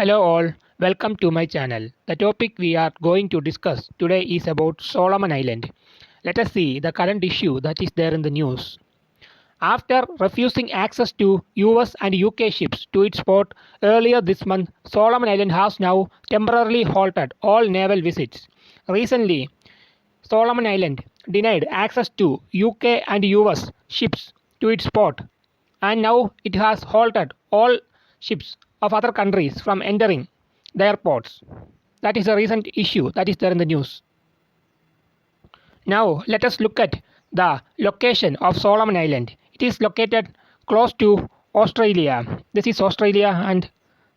Hello all, welcome to my channel. The topic we are going to discuss today is about Solomon Island. Let us see the current issue that is there in the news. After refusing access to US and UK ships to its port earlier this month, Solomon Island has now temporarily halted all naval visits. Recently, Solomon Island denied access to UK and US ships to its port, and now it has halted all ships of other countries from entering their ports. That is a recent issue that is there in the news. Now let us look at the location of Solomon Island. It is located close to Australia. This is Australia and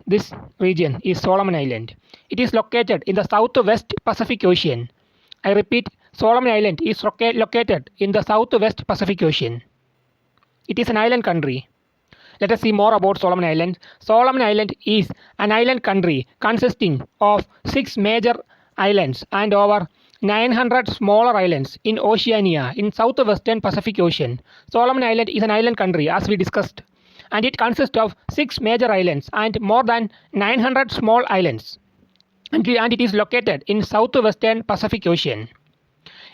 this region is Solomon Island. It is located in the southwest Pacific Ocean. I repeat, Solomon Island is located in the southwest Pacific Ocean. It is an island country. Let us see more about Solomon Island. Solomon Island is an island country consisting of 6 major islands and over 900 smaller islands in Oceania in southwestern Pacific Ocean. Solomon Island is an island country as we discussed, and it consists of 6 major islands and more than 900 small islands, and it is located in southwestern Pacific Ocean.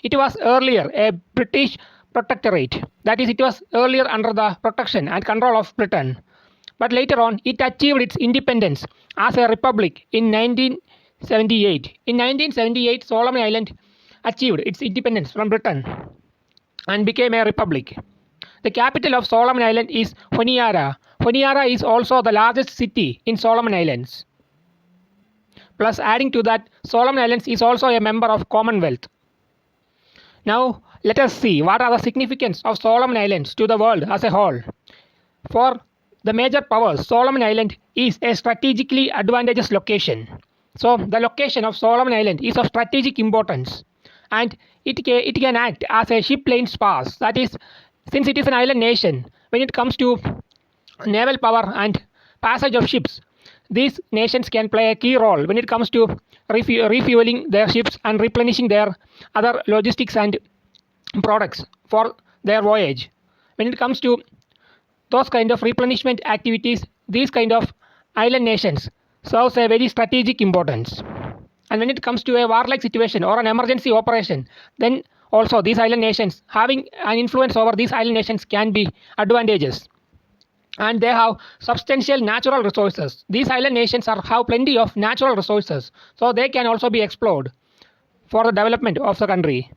It was earlier a British protectorate, that is, it was earlier under the protection and control of Britain, but later on it achieved its independence as a republic in 1978. In 1978, Solomon Island achieved its independence from Britain and became a republic. The capital of Solomon Island is Honiara. Honiara is also the largest city in Solomon Islands. Plus, adding to that, Solomon Islands is also a member of Commonwealth. Now, let us see what are the significance of Solomon Islands to the world as a whole. For the major powers, Solomon Island is a strategically advantageous location. So, the location of Solomon Island is of strategic importance, and it can act as a ship lane spas. That is, since it is an island nation, when it comes to naval power and passage of ships, these nations can play a key role when it comes to refueling their ships and replenishing their other logistics and products for their voyage. When it comes to those kind of replenishment activities, these kind of island nations serves a very strategic importance. And when it comes to a warlike situation or an emergency operation, then also these island nations having an influence over these island nations can be advantageous. And they have substantial natural resources. These island nations have plenty of natural resources, so they can also be explored for the development of the country.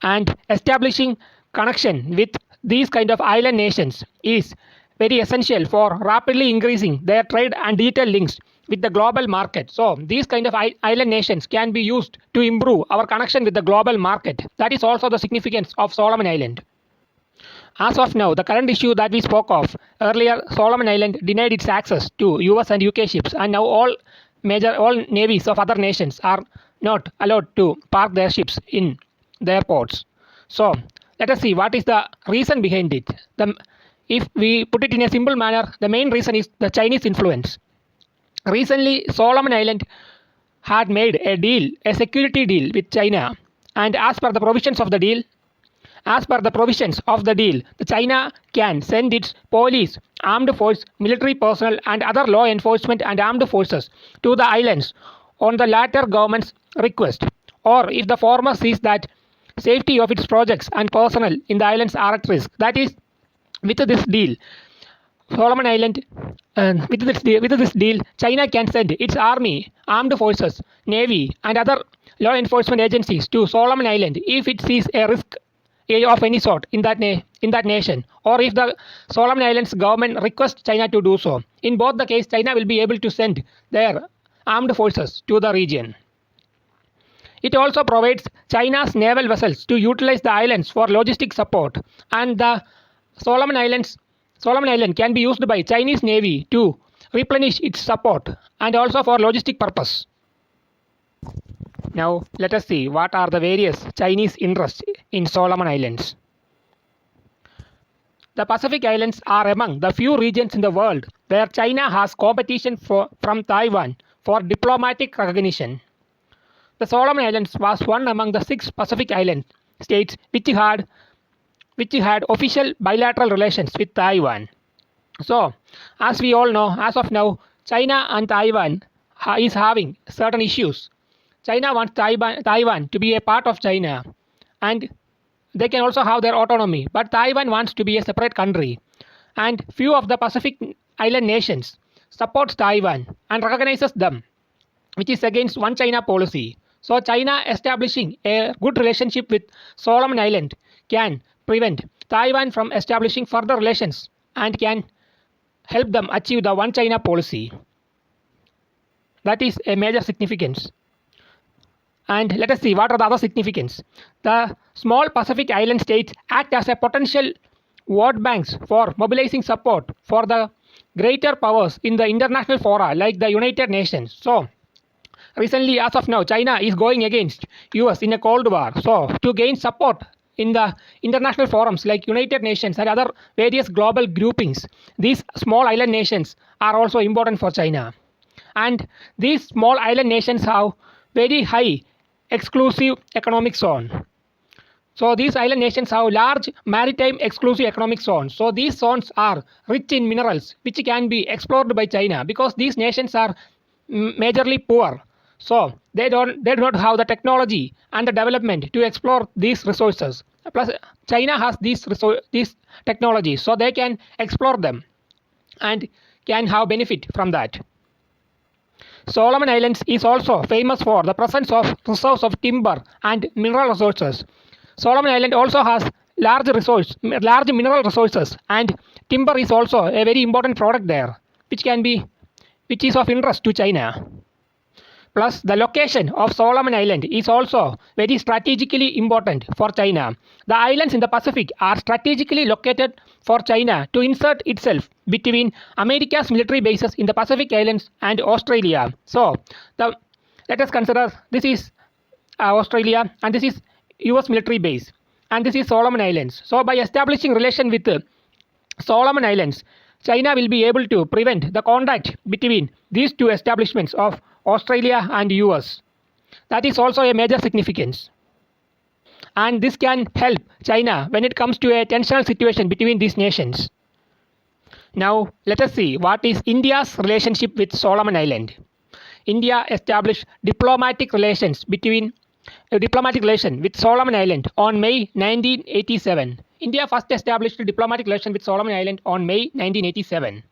And establishing connection with these kind of island nations is very essential for rapidly increasing their trade and digital links with the global market. So these kind of island nations can be used to improve our connection with the global market. That is also the significance of Solomon Island. As of now, the current issue that we spoke of earlier, Solomon Island denied its access to US and UK ships, and now all navies of other nations are not allowed to park their ships in their ports. So let us see what is the reason behind it. If we put it in a simple manner, the main reason is the Chinese influence. Recently, Solomon Island had made a security deal with China, and as per the provisions of the deal, the China can send its police, armed force, military personnel and other law enforcement and armed forces to the islands on the latter government's request, or if the former sees that safety of its projects and personnel in the islands are at risk. That is, with this deal, Solomon Island, with this deal, China can send its army, armed forces, navy and other law enforcement agencies to Solomon Island if it sees a risk of any sort in that nation, or if the Solomon Islands government requests China to do so. In both the case, China will be able to send their armed forces to the region. It also provides China's naval vessels to utilize the islands for logistic support, and the Solomon Island can be used by Chinese Navy to replenish its support and also for logistic purpose. Now let us see what are the various Chinese interests in Solomon Islands. The Pacific Islands are among the few regions in the world where China has competition from Taiwan for diplomatic recognition. The Solomon Islands was one among the 6 Pacific Island states which had official bilateral relations with Taiwan. So, as we all know, as of now, China and Taiwan is having certain issues. China wants Taiwan to be a part of China, and they can also have their autonomy. But Taiwan wants to be a separate country, and few of the Pacific island nations supports Taiwan and recognizes them, which is against one China policy. So China establishing a good relationship with Solomon Island can prevent Taiwan from establishing further relations and can help them achieve the one China policy. That is a major significance. And let us see what are the other significance. The small Pacific island states act as a potential vote banks for mobilizing support for the greater powers in the international fora like the United Nations. So recently, as of now, China is going against US in a Cold War. So to gain support in the international forums like United Nations and other various global groupings, these small island nations are also important for China. And these small island nations have very high exclusive economic zone. So these island nations have large maritime exclusive economic zones. So these zones are rich in minerals which can be explored by China because these nations are majorly poor. So they do not have the technology and the development to explore these resources. Plus China has these technologies, so they can explore them and can have benefit from that. Solomon Islands is also famous for the presence of reserves of timber and mineral resources. Solomon Island also has large mineral resources, and timber is also a very important product there, which is of interest to China. Plus, the location of Solomon Island is also very strategically important for China. The islands in the Pacific are strategically located for China to insert itself between America's military bases in the Pacific Islands and Australia. So, let us consider this is Australia and this is US military base and this is Solomon Islands. So, by establishing relation with Solomon Islands, China will be able to prevent the contact between these two establishments of Australia and US. That is also a major significance. And this can help China when it comes to a tensional situation between these nations. Now, let us see what is India's relationship with Solomon Island. India established diplomatic relation with Solomon Island on May 1987. India first established a diplomatic relation with Solomon Island on May 1987.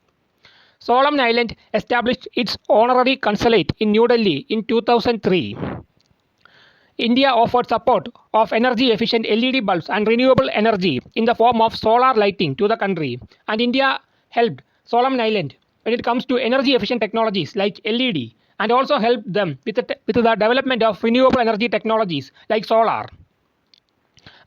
Solomon Island established its honorary consulate in New Delhi in 2003. India offered support of energy efficient LED bulbs and renewable energy in the form of solar lighting to the country. And India helped Solomon Island when it comes to energy efficient technologies like LED and also helped them with the development of renewable energy technologies like solar.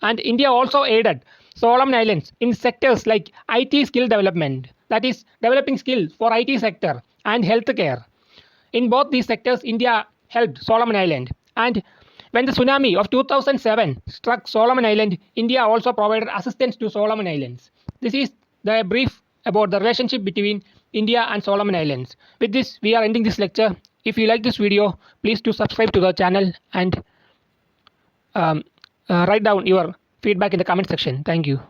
And India also aided Solomon Islands in sectors like IT skill development, that is developing skills for IT sector and healthcare. In both these sectors, India helped Solomon Island. And when the tsunami of 2007 struck Solomon Island, India also provided assistance to Solomon Islands. This is the brief about the relationship between India and Solomon Islands. With this, we are ending this lecture. If you like this video, please do subscribe to the channel and write down your feedback in the comment section. Thank you.